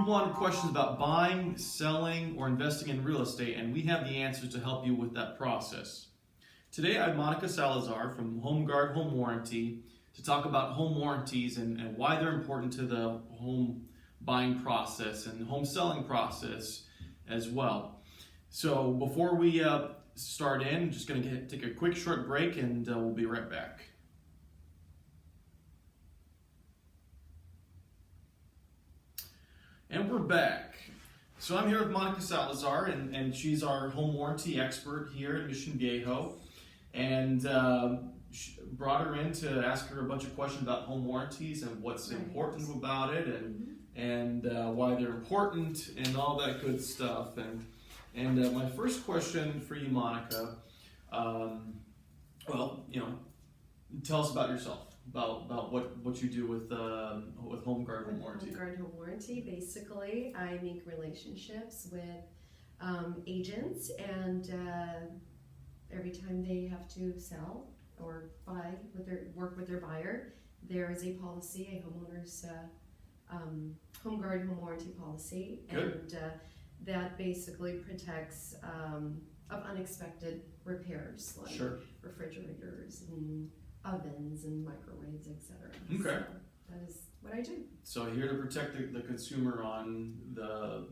wanted questions about buying, selling, or investing in real estate, and we have the answers to help you with that process. Today I have Monica Salazar from HomeGuard Home Warranty to talk about home warranties and why they're important to the home buying process and home selling process as well. So before we start in, I'm just going to take a quick short break and we'll be right back. And we're back. So I'm here with Monica Salazar, and she's our home warranty expert here at Mission Viejo. And brought her in to ask her a bunch of questions about home warranties and what's important about it, and why they're important, and all that good stuff. And my first question for you, Monica, tell us about yourself. About what you do with HomeGuard Home Warranty. HomeGuard Home Warranty, basically, I make relationships with agents, and every time they have to sell or buy work with their buyer, there is a policy, a homeowner's HomeGuard Home Warranty policy, Good. And that basically protects of unexpected repairs like refrigerators and ovens and microwaves, etc. Okay. So that is what I do. So here to protect the consumer on the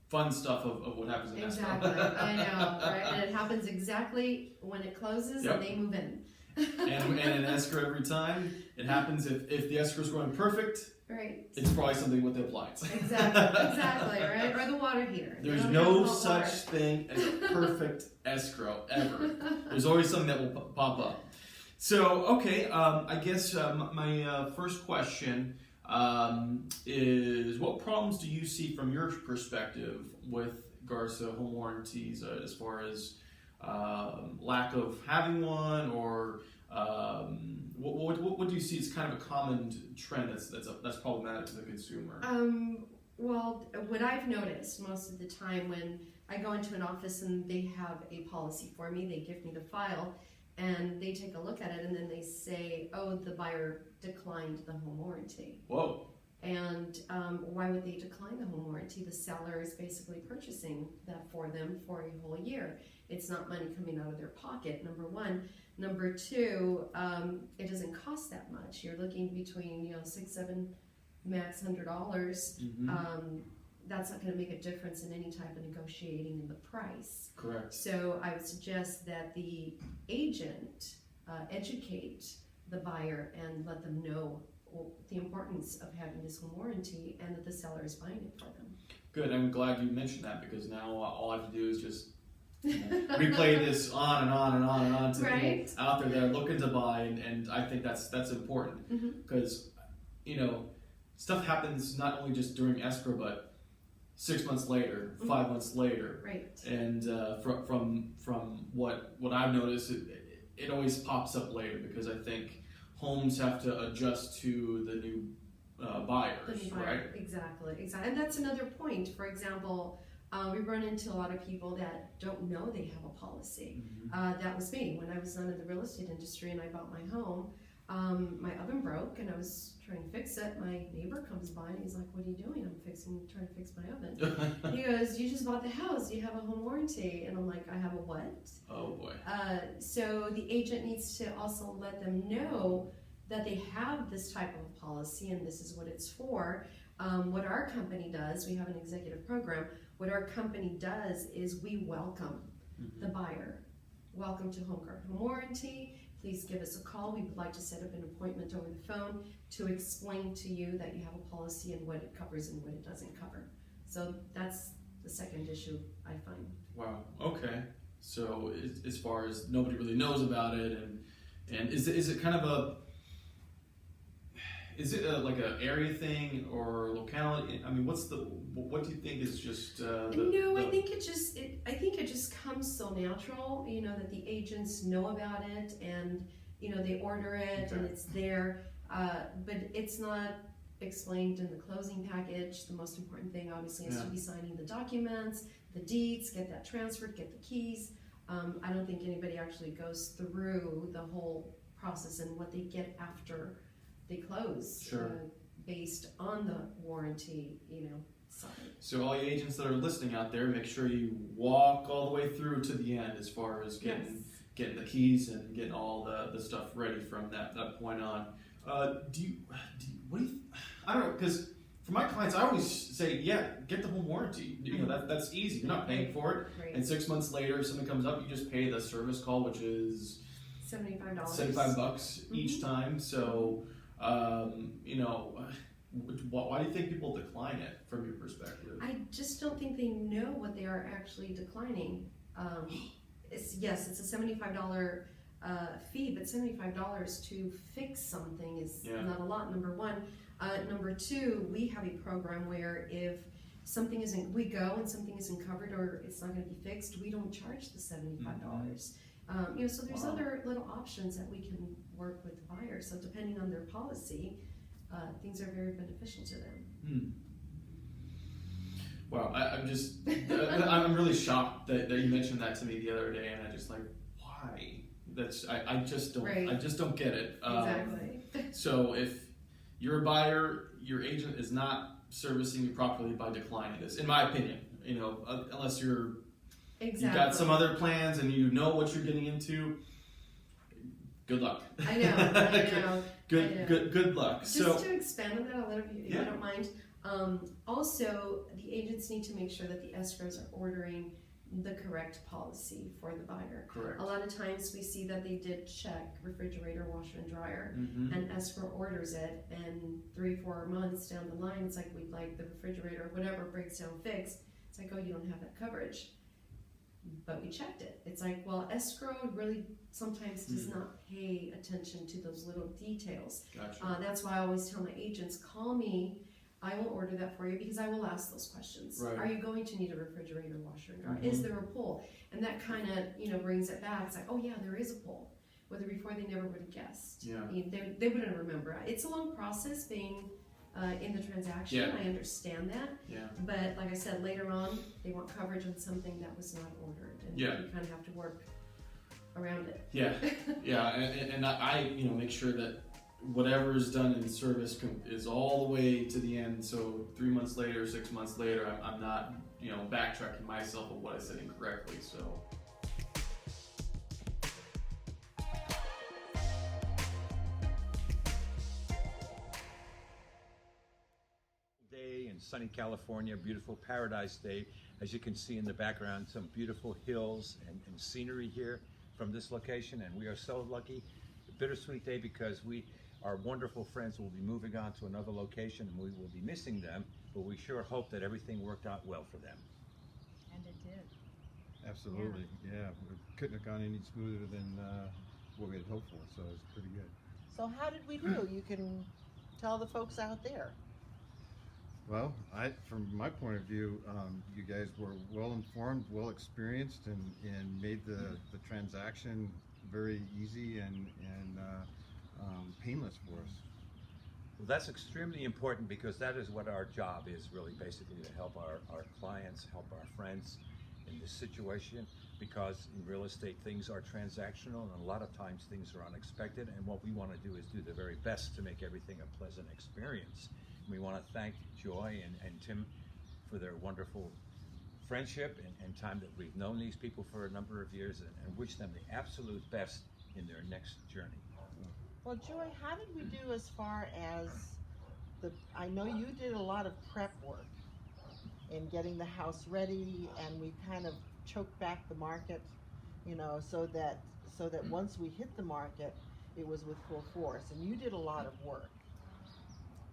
fun stuff of what happens in Exactly. escrow. I know, right? And it happens exactly when it closes and they move in. and in escrow every time, it happens if the escrow is going perfect, right? It's probably something with the appliance. Exactly, right? Or the water heater. There's no such thing as a perfect escrow ever. There's always something that will pop up. So, okay, I guess my first question is, what problems do you see from your perspective with regards to home warranties as far as lack of having one, or what do you see as kind of a common trend that's problematic to the consumer? Well, what I've noticed most of the time when I go into an office and they have a policy for me, they give me the file, and they take a look at it, and then they say, oh, the buyer declined the home warranty. Whoa. And why would they decline the home warranty? The seller is basically purchasing that for them for a whole year. It's not money coming out of their pocket, number one. Number two, it doesn't cost that much. You're looking between $6, $7, max $100. That's not going to make a difference in any type of negotiating in the price. Correct. So I would suggest that the agent educate the buyer and let them know the importance of having this home warranty, and that the seller is buying it for them. Good. I'm glad you mentioned that, because now all I have to do is just replay this on and on and on and on to people out there that are looking to buy, and I think that's important, because stuff happens not only just during escrow, but 6 months later, 5 months later, and from what I've noticed, it always pops up later, because I think homes have to adjust to the new buyers, right? Exactly. And that's another point. For example, we run into a lot of people that don't know they have a policy. That was me when I was not in the real estate industry and I bought my home. My oven broke and I was trying to fix it. My neighbor comes by and he's like, "What are you doing?" "I'm trying to fix my oven." He goes, "You just bought the house. You have a home warranty." And I'm like, "I have a what?" Oh boy. So the agent needs to also let them know that they have this type of policy and this is what it's for. What our company does, we have an executive program. What our company does is we welcome the buyer. Welcome to HomeGuard Home Warranty. Please give us a call. We would like to set up an appointment over the phone to explain to you that you have a policy and what it covers and what it doesn't cover. So that's the second issue I find. Wow. Okay. So as far as nobody really knows about it, and is it kind of like an area thing or locality? I mean, what do you think is just? I think it just comes so natural. That the agents know about it, and they order it, and it's there. But it's not explained in the closing package. The most important thing, obviously, is to be signing the documents, the deeds, get that transferred, get the keys. I don't think anybody actually goes through the whole process and what they get after they close. Sure. based on the warranty, side. So all you agents that are listening out there, make sure you walk all the way through to the end as far as getting the keys and getting all the stuff ready from that point on. What do you, I don't know, because for my clients, I always say, get the home warranty. That's easy. You're not paying for it. Right. And 6 months later, if something comes up, you just pay the service call, which is $75. $75 each time. So, why do you think people decline it from your perspective? I just don't think they know what they are actually declining. It's a $75 fee, but $75 to fix something is not a lot, number one. Number two, we have a program where if something isn't, we go and something isn't covered or it's not going to be fixed, we don't charge the $75. So there's other little options that we can work with the buyer. So depending on their policy, things are very beneficial to them. Wow, I'm really shocked that you mentioned that to me the other day, and I just why? I just don't get it. Exactly. So if you're a buyer, your agent is not servicing you properly by declining this, in my opinion. Unless you've got some other plans and you know what you're getting into. Good luck. I know. Good luck. Just to expand on that a little bit, if you don't mind. Also, the agents need to make sure that the escrows are ordering the correct policy for the buyer. Correct. A lot of times we see that they did check refrigerator, washer, and dryer, and escrow orders it, and 3-4 months down the line, it's like we'd like the refrigerator, whatever breaks down fixed. It's like, oh, you don't have that coverage. But we checked it. It's like, well, escrow really sometimes does not pay attention to those little details. Gotcha. That's why I always tell my agents, call me. I will order that for you because I will ask those questions. Right. Are you going to need a refrigerator, washer, and dryer? Is there a pull? And that kind of brings it back. It's like, oh yeah, there is a pull. Whether before they never would have guessed. Yeah. They wouldn't remember. It's a long process being in the transaction. Yeah. I understand that. Yeah. But like I said, later on, they want coverage on something that was not ordered, and you kind of have to work around it. Yeah. And I make sure that whatever is done in service is all the way to the end. So 3 months later, 6 months later, I'm not backtracking myself of what I said incorrectly. So. Day in sunny California, beautiful paradise day. As you can see in the background, some beautiful hills and scenery here from this location, and we are so lucky. A bittersweet day because our wonderful friends will be moving on to another location and we will be missing them, but we sure hope that everything worked out well for them. And it did. Absolutely, yeah. It couldn't have gone any smoother than what we had hoped for, so it's pretty good. So how did we do? You can tell the folks out there. Well, from my point of view, you guys were well informed, well experienced, and made the transaction very easy and painless for us. Well, that's extremely important because that is what our job is, really, basically, to help our clients, help our friends in this situation, because in real estate things are transactional and a lot of times things are unexpected, and what we want to do is do the very best to make everything a pleasant experience. And we want to thank Joy and Tim for their wonderful friendship and time that we've known these people for a number of years, and wish them the absolute best in their next journey. Well, Joy, how did we do as far as I know you did a lot of prep work in getting the house ready, and we kind of choked back the market, so that once we hit the market, it was with full force, and you did a lot of work.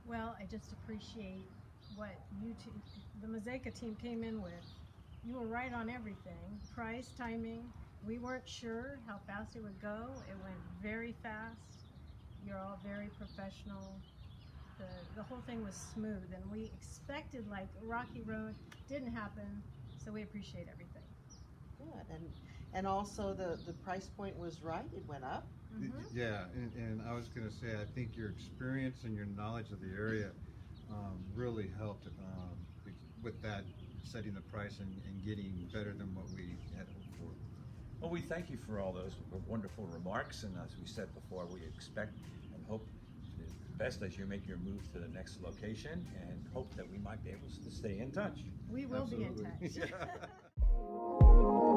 Well, I just appreciate what the Mosaica team came in with. You were right on everything. Price, timing. We weren't sure how fast it would go. It went very fast. You're all very professional. The whole thing was smooth, and we expected like a rocky road. Didn't happen, so we appreciate everything. Good, and also the price point was right. It went up. Yeah, and I was going to say, I think your experience and your knowledge of the area really helped with that, setting the price and getting better than what we had hoped for. Well, we thank you for all those wonderful remarks, and as we said before, we expect and hope the best as you make your move to the next location, and hope that we might be able to stay in touch. We will be in Absolutely. touch. Yeah.